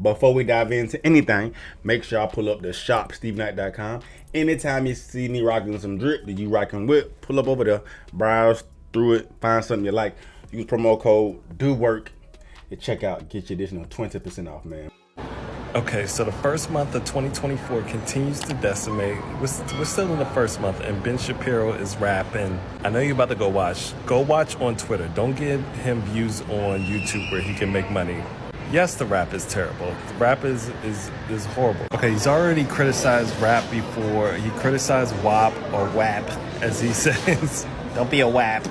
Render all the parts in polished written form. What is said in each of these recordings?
before we dive into anything, make sure I pull up the shop, SteveKnight.com. Anytime you see me rocking some drip that you rocking with, pull up over there, browse through it, find something you like. Use promo code DOWORK at checkout, get your additional 20% off, man. Okay, so the first month of 2024 continues to decimate. We're still in the first month, and Ben Shapiro is rapping. I know you're about to go watch. Go watch on Twitter. Don't give him views on YouTube where he can make money. Yes, the rap is terrible. The rap is horrible. Okay, he's already criticized rap before. He criticized WAP or WAP, as he says. Don't be a WAP.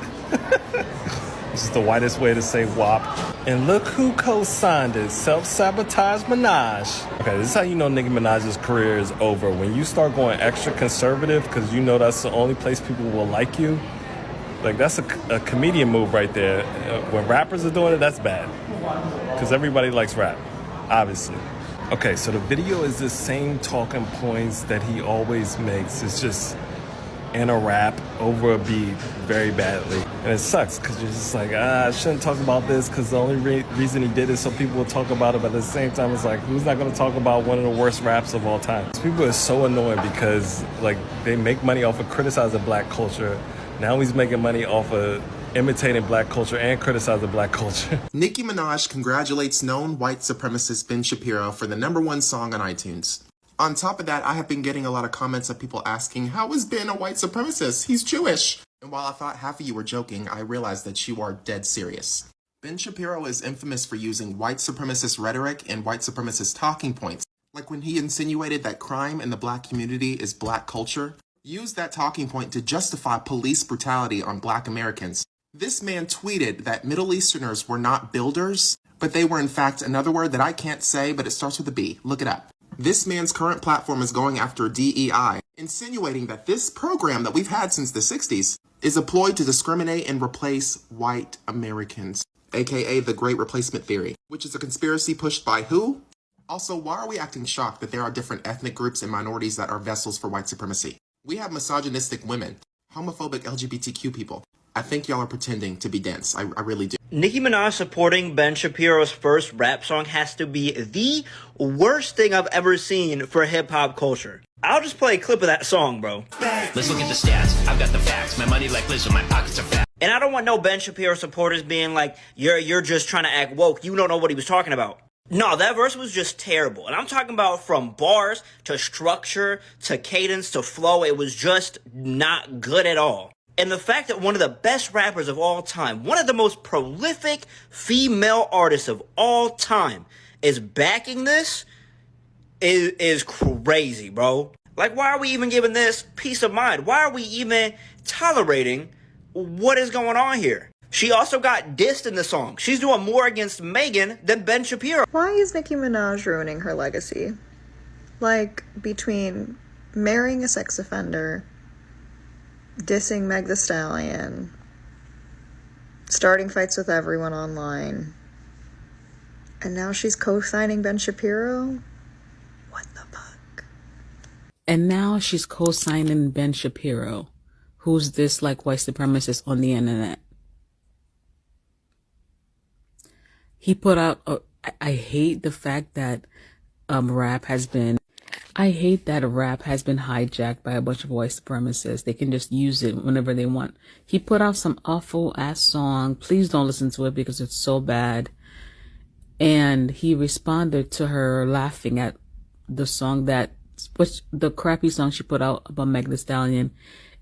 This is the whitest way to say WAP. And look who co-signed it, Self-Sabotage Minaj. Okay, this is how you know Nicki Minaj's career is over. When you start going extra conservative, because you know that's the only place people will like you. Like, that's a comedian move right there. When rappers are doing it, that's bad. Because everybody likes rap, obviously. Okay, so the video is the same talking points that he always makes. It's just in a rap over a beat very badly. And it sucks because you're just like, I shouldn't talk about this because the only reason he did it so people will talk about it. But at the same time, it's like, who's not going to talk about one of the worst raps of all time? These people are so annoying because like they make money off of criticizing black culture. Now he's making money off of imitating black culture and criticizing black culture. Nicki Minaj congratulates known white supremacist Ben Shapiro for the #1 song on iTunes. On top of that, I have been getting a lot of comments of people asking, how is Ben a white supremacist? He's Jewish. And while I thought half of you were joking, I realized that you are dead serious. Ben Shapiro is infamous for using white supremacist rhetoric and white supremacist talking points. Like when he insinuated that crime in the black community is black culture, used that talking point to justify police brutality on black Americans. This man tweeted that Middle Easterners were not builders, but they were in fact another word that I can't say, but it starts with a B. Look it up. This man's current platform is going after DEI, insinuating that this program that we've had since the 60s is a ploy to discriminate and replace white Americans, aka the Great Replacement Theory, which is a conspiracy pushed by who? Also, why are we acting shocked that there are different ethnic groups and minorities that are vessels for white supremacy? We have misogynistic women, homophobic LGBTQ people. I think y'all are pretending to be dense. I really do. Nicki Minaj supporting Ben Shapiro's first rap song has to be the worst thing I've ever seen for hip-hop culture. I'll just play a clip of that song, bro. Let's look at the stats. I've got the facts. My money like Lizzo. My pockets are fat. And I don't want no Ben Shapiro supporters being like, you're just trying to act woke. You don't know what he was talking about. No, that verse was just terrible. And I'm talking about from bars to structure to cadence to flow. It was just not good at all. And the fact that one of the best rappers of all time, one of the most prolific female artists of all time, is backing this is crazy, bro. Like, why are we even giving this peace of mind? Why are we even tolerating what is going on here? She also got dissed in the song. She's doing more against Megan than Ben Shapiro. Why is Nicki Minaj ruining her legacy? Like, between marrying a sex offender, dissing Meg Thee Stallion, starting fights with everyone online, and now she's co-signing Ben Shapiro? What the fuck? And now she's co-signing Ben Shapiro, who's this like white supremacist on the internet. He put out, I hate the fact that rap has been hijacked by a bunch of white supremacists. They can just use it whenever they want. He put out some awful ass song. Please don't listen to it because it's so bad. And he responded to her laughing at the song the crappy song she put out about Meg Thee Stallion.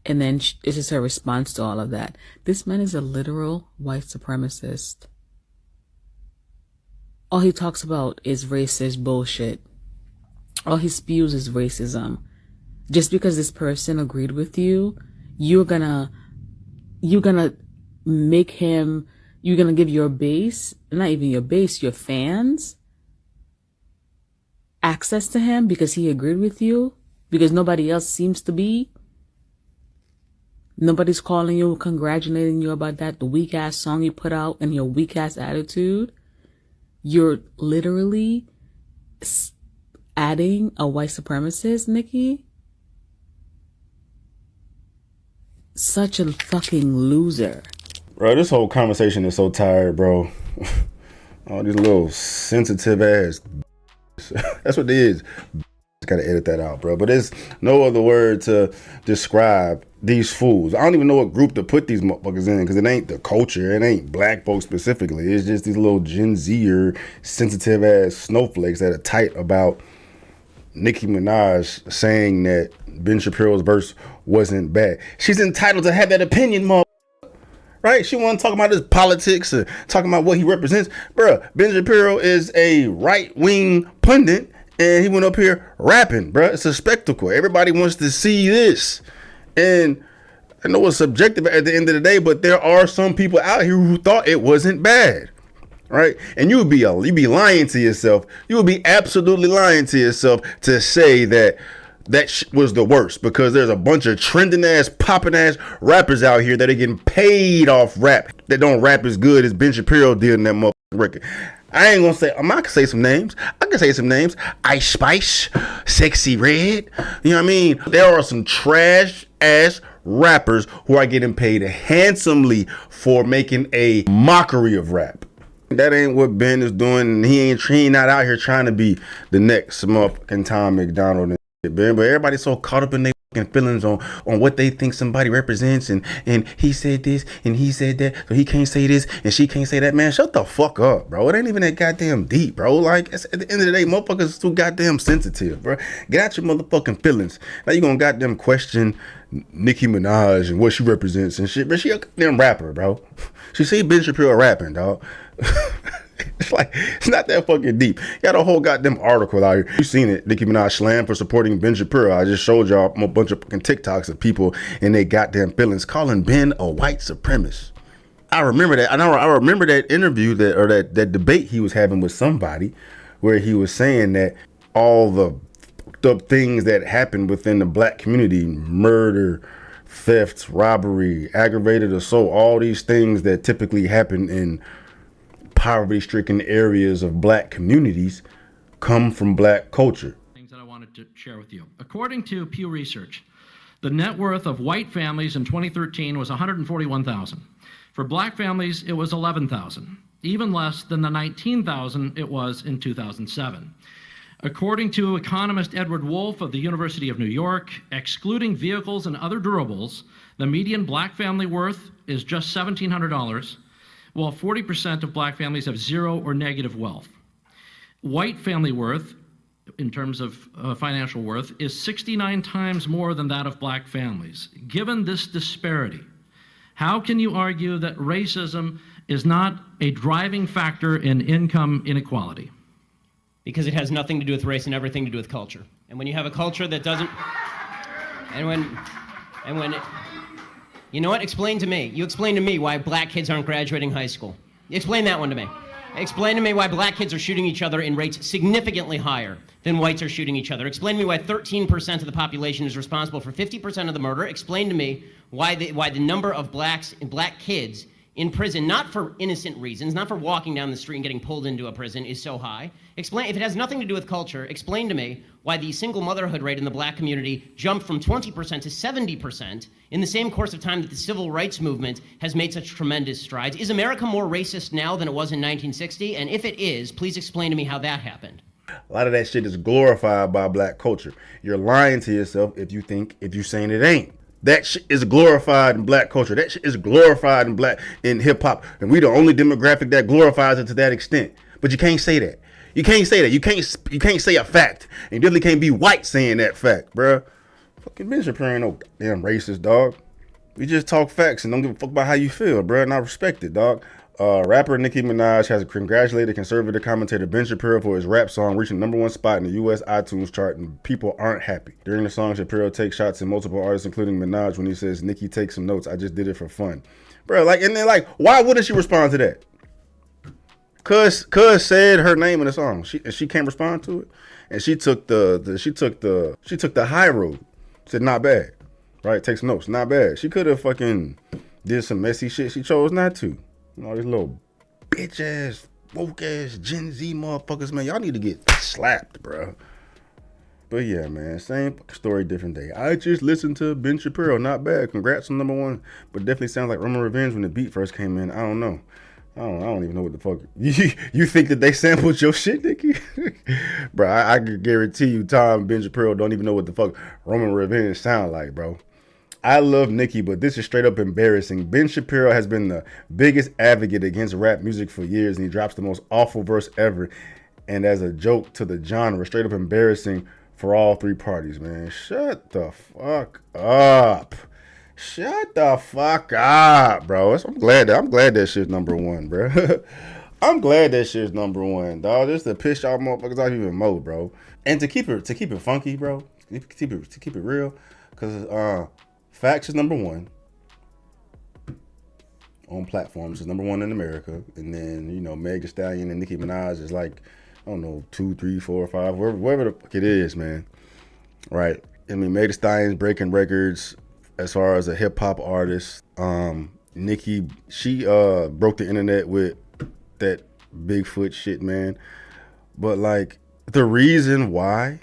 And then this is her response to all of that. This man is a literal white supremacist. All he talks about is racist bullshit. All he spews is racism. Just because this person agreed with you, you're gonna give your base, not even your base, your fans, access to him because he agreed with you, because nobody else seems to be. Nobody's calling you, congratulating you about that weak ass song you put out and your weak ass attitude. You're literally adding a white supremacist, Nicki. Such a fucking loser. Bro, this whole conversation is so tired, bro. All these little sensitive ass That's what it is. Gotta edit that out, bro. But there's no other word to describe these fools. I don't even know what group to put these motherfuckers in, because it ain't the culture. It ain't black folks specifically. It's just these little Gen Z-er, sensitive ass snowflakes that are tight about Nicki Minaj saying that Ben Shapiro's verse wasn't bad. She's entitled to have that opinion, right? She wasn't talking about his politics or talking about what he represents. Bruh, Ben Shapiro is a right-wing pundit, and he went up here rapping, bruh. It's a spectacle. Everybody wants to see this. And I know it's subjective at the end of the day, but there are some people out here who thought it wasn't bad, right? And you'd be lying to yourself. You would be absolutely lying to yourself to say that was the worst, because there's a bunch of trending ass, popping ass rappers out here that are getting paid off rap that don't rap as good as Ben Shapiro did in that motherfucking record. I ain't gonna say, I can say some names. I can say some names. Ice Spice, Sexy Red. You know what I mean? There are some trash ass rappers who are getting paid handsomely for making a mockery of rap. That ain't what Ben is doing, and he ain't not out here trying to be the next motherfucking Tom McDonald and shit, Ben. But everybody's so caught up in their feelings on what they think somebody represents, and he said this and he said that, so he can't say this and she can't say that. Man, shut the fuck up, bro. It ain't even that goddamn deep, bro. Like, at the end of the day, motherfuckers is too goddamn sensitive, bro. Get out your motherfucking feelings. Now you gonna goddamn question Nicki Minaj and what she represents and shit, but she a goddamn rapper, bro. She see Ben Shapiro rapping, dog. It's like, it's not that fucking deep. Got a whole goddamn article out here. You seen it. Nicki Minaj slammed for supporting Ben Shapiro. I just showed y'all a bunch of fucking TikToks of people in their goddamn feelings calling Ben a white supremacist. I remember that. I remember that interview that debate he was having with somebody, where he was saying that all the things that happened within the black community, murder, theft, robbery, aggravated assault, all these things that typically happen in poverty-stricken areas of black communities come from black culture. Things that I wanted to share with you. According to Pew Research, the net worth of white families in 2013 was $141,000. For black families, it was $11,000, even less than the $19,000 it was in 2007. According to economist Edward Wolf of the University of New York, excluding vehicles and other durables, the median black family worth is just $1,700, while 40% of black families have zero or negative wealth. White family worth, in terms of financial worth, is 69 times more than that of black families. Given this disparity, how can you argue that racism is not a driving factor in income inequality? Because it has nothing to do with race and everything to do with culture. And when you have a culture that doesn't, you know what? Explain to me. You explain to me why black kids aren't graduating high school. Explain that one to me. Explain to me why black kids are shooting each other in rates significantly higher than whites are shooting each other. Explain to me why 13% of the population is responsible for 50% of the murder. Explain to me why the number of black kids in prison, not for innocent reasons, not for walking down the street and getting pulled into a prison, is so high. Explain, if it has nothing to do with culture, explain to me why the single motherhood rate in the black community jumped from 20% to 70% in the same course of time that the civil rights movement has made such tremendous strides. Is America more racist now than it was in 1960? And if it is, please explain to me how that happened. A lot of that shit is glorified by black culture. You're lying to yourself if you're saying it ain't. That shit is glorified in black culture. That shit is glorified in hip hop. And we the only demographic that glorifies it to that extent. But you can't say that. You can't say that. You can't say a fact. And you definitely can't be white saying that fact, bruh. Fucking Ben Shapiro ain't no damn racist, dog. We just talk facts and don't give a fuck about how you feel, bruh. And I respect it, dog. Rapper Nicki Minaj has congratulated conservative commentator Ben Shapiro for his rap song reaching #1 spot in the U.S. iTunes chart, and people aren't happy. During the song, Shapiro takes shots at multiple artists, including Minaj, when he says, "Nicki, take some notes. I just did it for fun." Bro, and then why wouldn't she respond to that? Cuz said her name in the song. She can't respond to it. And she took the high road. Said not bad. Right? Take some notes. Not bad. She could have fucking did some messy shit. She chose not to. All these little bitch ass, woke ass Gen Z motherfuckers, man. Y'all need to get slapped, bro. But yeah, man, same story, different day. I just listened to Ben Shapiro. Not bad. Congrats on #1. But definitely sounds like Roman Revenge when the beat first came in. I don't know. I don't even know what the fuck. You think that they sampled your shit, Nicki? Bro, I can guarantee you Tom and Ben Shapiro don't even know what the fuck Roman Revenge sound like, bro. I love Nicki, but this is straight up embarrassing. Ben Shapiro has been the biggest advocate against rap music for years, and he drops the most awful verse ever. And as a joke to the genre, straight up embarrassing for all three parties, man. Shut the fuck up. Shut the fuck up, bro. I'm glad that shit's number one, bro. I'm glad that shit's number one, dog. Just to piss y'all motherfuckers off even more, bro. And to keep it funky, bro. To keep it real, cause Facts is number one on platforms. Is number one in America, and then Meg Thee Stallion and Nicki Minaj is like, I don't know, 2, 3, 4, 5, wherever the fuck it is, man. Right? I mean, Meg Thee Stallion's breaking records as far as a hip hop artist. Nicki, she broke the internet with that Bigfoot shit, man. But like, the reason why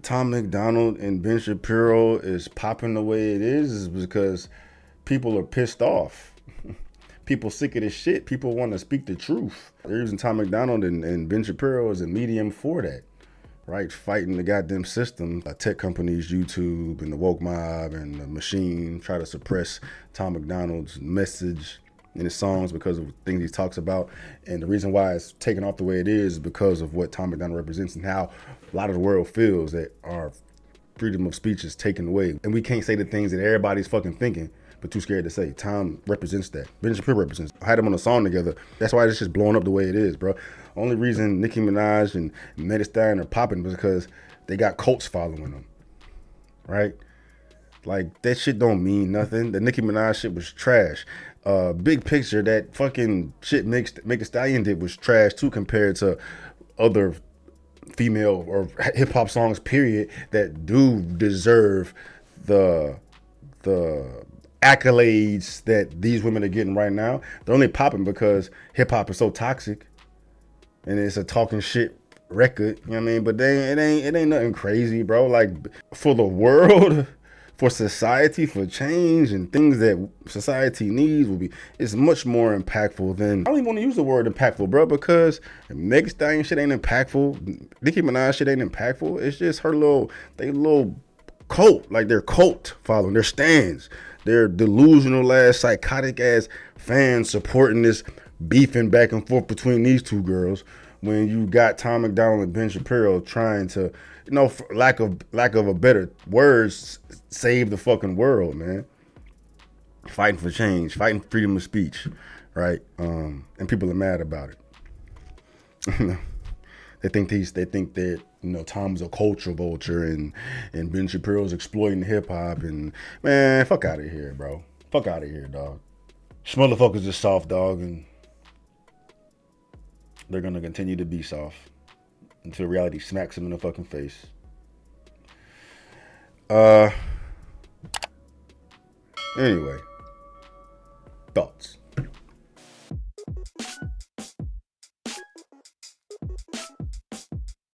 Tom MacDonald and Ben Shapiro is popping the way it is because people are pissed off. People sick of this shit. People want to speak the truth. They're using Tom MacDonald and Ben Shapiro as a medium for that, right? Fighting the goddamn system. Tech companies, YouTube, and the woke mob, and the machine try to suppress Tom MacDonald's message in his songs because of things he talks about. And the reason why it's taken off the way it is because of what Tom MacDonald represents and how a lot of the world feels that our freedom of speech is taken away. And we can't say the things that everybody's fucking thinking, but too scared to say. Tom represents that. Ben Shapiro represents. I had them on a song together. That's why it's just blowing up the way it is, bro. Only reason Nicki Minaj and Meg Thee Stallion are popping is because they got cults following them, right? Like, that shit don't mean nothing. The Nicki Minaj shit was trash. Big picture, that fucking shit Meg Thee Stallion did was trash too compared to other female or hip hop songs, period, that do deserve the accolades that these women are getting right now. They're only popping because hip hop is so toxic and it's a talking shit record, you know what I mean? But it ain't nothing crazy, bro. Like, for the world, for society, for change and things that society needs it's much more impactful than, I don't even want to use the word impactful, bro, because Meg Thee Stallion shit ain't impactful. Nicki Minaj shit ain't impactful. It's just her little cult, like their cult following, their stands, their delusional ass, psychotic ass fans supporting this beefing back and forth between these two girls when you got Tom MacDonald and Ben Shapiro trying to, for lack of a better words, save the fucking world, man. Fighting for change, fighting freedom of speech, right? And people are mad about it. They think that Tom's a culture vulture and Ben Shapiro's exploiting hip hop, and man, fuck out of here, bro. Fuck out of here, dog. These motherfuckers is soft, dog, and they're gonna continue to be soft until reality smacks them in the fucking face. Anyway, thoughts.